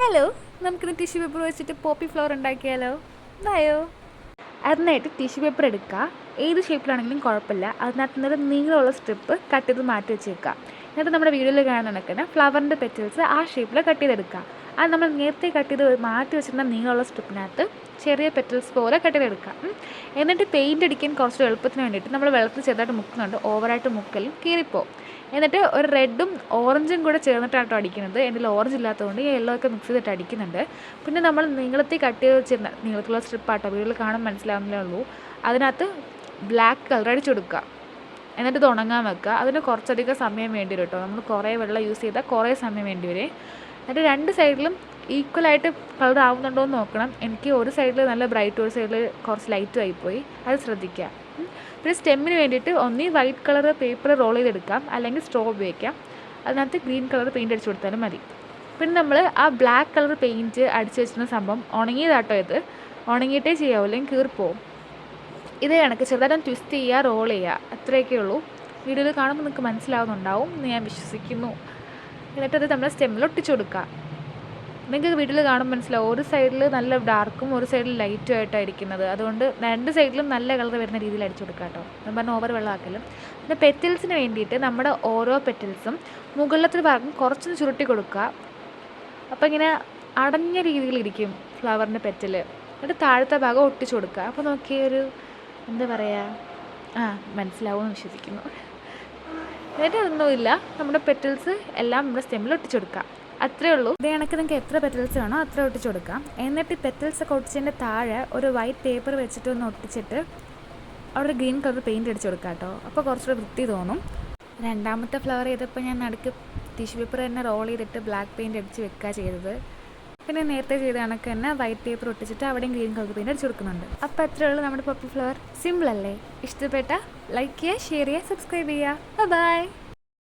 Hello, നമുക്കിന്ന് tissue paper വെച്ചിട്ട് poppy flower ഉണ്ടാക്കിയാലോ? വായോ. അതിനായിട്ട് ടിഷ്യൂ പേപ്പർ എടുക്കുക. ഏത് ഷേപ്പിലാണെങ്കിലും കുഴപ്പമില്ല. അതിനകത്ത് നിന്നൊരു നീളമുള്ള സ്ട്രിപ്പ് കട്ട് ചെയ്ത് മാറ്റി വെച്ചേക്കുക. എന്നിട്ട് നമ്മുടെ വീഡിയോയിൽ കാണുന്ന കണക്കിന് ഫ്ലവറിൻ്റെ പെറ്റൽസ് ആ ഷേപ്പിൽ കട്ട് ചെയ്തെടുക്കുക. അത് നമ്മൾ നേരത്തെ കട്ട് ചെയ്ത് മാറ്റി വെച്ചിരുന്ന നീളമുള്ള സ്ട്രിപ്പിനകത്ത് ചെറിയ പെറ്റൽസ് പോലെ കട്ട് ചെയ്തെടുക്കുക. എന്നിട്ട് പെയിൻ്റ് അടിക്കാൻ കുറച്ച് എളുപ്പത്തിന് വേണ്ടിയിട്ട് നമ്മൾ വെള്ളത്തിൽ ചെറുതായിട്ട് മുക്കുന്നുണ്ട്. ഓവറായിട്ട് മുക്കലും കീറിപ്പോവും. എന്നിട്ട് ഒരു റെഡും ഓറഞ്ചും കൂടെ ചേർന്നിട്ടാട്ടോ അടിക്കുന്നത്. എൻ്റെ ഓറഞ്ച് ഇല്ലാത്തതുകൊണ്ട് ഈ യെല്ലോ ഒക്കെ മിക്സ് ചെയ്തിട്ട് അടിക്കുന്നുണ്ട്. പിന്നെ നമ്മൾ നീളത്തിൽ കട്ട് ചെയ്ത് വെച്ചിരുന്ന നീളത്തിലുള്ള സ്ട്രിപ്പാട്ടോ, വീട്ടിൽ കാണുമ്പോൾ മനസ്സിലാവുന്നേ ഉള്ളൂ. അതിനകത്ത് ബ്ലാക്ക് കളർ അടിച്ചു കൊടുക്കുക. എന്നിട്ട് ഇത് ഉണങ്ങാൻ വെക്കുക. അതിന് കുറച്ചധികം സമയം വേണ്ടി വരും കേട്ടോ. നമ്മൾ കുറേ വെള്ളം യൂസ് ചെയ്താൽ കുറേ സമയം വേണ്ടി വരും. എന്നിട്ട് രണ്ട് സൈഡിലും ഈക്വലായിട്ട് കളർ ആവുന്നുണ്ടോ എന്ന് നോക്കണം. എനിക്ക് ഒരു സൈഡിൽ നല്ല ബ്രൈറ്റ്, ഒരു സൈഡിൽ കുറച്ച് ലൈറ്റും ആയിപ്പോയി. അത് ശ്രദ്ധിക്കുക. പിന്നെ സ്റ്റെമ്മിന് വേണ്ടിയിട്ട് ഒന്നീ വൈറ്റ് കളർ പേപ്പർ റോൾ ചെയ്തെടുക്കാം, അല്ലെങ്കിൽ സ്ട്രോ ഉപയോഗിക്കാം. അതിനകത്ത് ഗ്രീൻ കളർ പെയിൻറ്റ് അടിച്ചു കൊടുത്താലും മതി. പിന്നെ നമ്മൾ ആ ബ്ലാക്ക് കളർ പെയിൻറ്റ് അടിച്ചു വെച്ചിരുന്ന സംഭവം ഉണങ്ങിയതാട്ടോ. ഇത് ഉണങ്ങിയിട്ടേ ചെയ്യാവൂ, അല്ലെങ്കിൽ കീറിപ്പോവും. ഇതേ കണക്ക് ചെറുതായിട്ട് ട്വിസ്റ്റ് ചെയ്യുക, റോൾ ചെയ്യുക, അത്രയൊക്കെ ഉള്ളൂ. വീഡിയോയിൽ കാണുമ്പോൾ നിങ്ങൾക്ക് മനസ്സിലാവുന്നുണ്ടാവും എന്ന് ഞാൻ വിശ്വസിക്കുന്നു. എന്നിട്ടത് നമ്മൾ സ്റ്റെമ്മിൽ ഒട്ടിച്ചു കൊടുക്കുക. നിങ്ങൾക്ക് വീട്ടിൽ കാണുമ്പോൾ മനസ്സിലാവും, ഒരു സൈഡിൽ നല്ല ഡാർക്കും ഒരു സൈഡിൽ ലൈറ്റും ആയിട്ടായിരിക്കുന്നത്. അതുകൊണ്ട് രണ്ട് സൈഡിലും നല്ല കളർ വരുന്ന രീതിയിൽ അടിച്ചു കൊടുക്കുക കേട്ടോ. എന്ന് പറഞ്ഞാൽ ഓവർ വെള്ളമാക്കലും. പിന്നെ പെറ്റൽസിന് വേണ്ടിയിട്ട് നമ്മുടെ ഓരോ പെറ്റൽസും മുകളിലത്തെ ഭാഗം കുറച്ചൊന്ന് ചുരുട്ടി കൊടുക്കുക. അപ്പോൾ ഇങ്ങനെ അടഞ്ഞ രീതിയിലിരിക്കും ഫ്ലവറിൻ്റെ പെറ്റൽ. എന്നിട്ട് താഴത്തെ ഭാഗം ഒട്ടിച്ചു കൊടുക്കുക. അപ്പോൾ നോക്കിയൊരു എന്താ പറയുക, മനസ്സിലാവുമെന്ന് വിശ്വസിക്കുന്നു. എന്നിട്ട് ഒന്നുമില്ല, നമ്മുടെ പെറ്റൽസ് എല്ലാം നമ്മുടെ സ്റ്റെമ്മിൽ ഒട്ടിച്ചു കൊടുക്കുക. അത്രേ ഉള്ളൂ. ഇതേ കണക്ക് നിങ്ങൾക്ക് എത്ര പെറ്റൽസ് വേണോ അത്ര ഒട്ടിച്ചു കൊടുക്കാം. എന്നിട്ട് ഈ പെറ്റൽസ് ഒക്കെ ഒട്ടിച്ചതിൻ്റെ താഴെ ഒരു വൈറ്റ് പേപ്പർ വെച്ചിട്ട് ഒന്ന് ഒട്ടിച്ചിട്ട് അവിടെ ഒരു ഗ്രീൻ കളർ പെയിൻറ്റ് അടിച്ചു കൊടുക്കാം കേട്ടോ. അപ്പോൾ കുറച്ചുകൂടെ വൃത്തി തോന്നും. രണ്ടാമത്തെ ഫ്ലവർ ചെയ്തപ്പോൾ ഞാൻ നടുക്ക് ടിഷ്യൂ പേപ്പർ തന്നെ റോൾ ചെയ്തിട്ട് ബ്ലാക്ക് പെയിൻറ്റ് അടിച്ച് വെക്കുക ചെയ്തത്. പിന്നെ നേരത്തെ ചെയ്ത കണക്ക് തന്നെ വൈറ്റ് പേപ്പർ ഒട്ടിച്ചിട്ട് അവിടെയും ഗ്രീൻ കളർ പെയിൻറ്റ് അടിച്ചു കൊടുക്കുന്നുണ്ട്. അപ്പോൾ അത്രേ ഉള്ളൂ നമ്മുടെ പോപ്പി ഫ്ലവർ. സിമ്പിൾ അല്ലേ? ഇഷ്ടപ്പെട്ട ലൈക്ക് ചെയ്യുക, ഷെയർ ചെയ്യുക, സബ്സ്ക്രൈബ് ചെയ്യുക. ബൈ.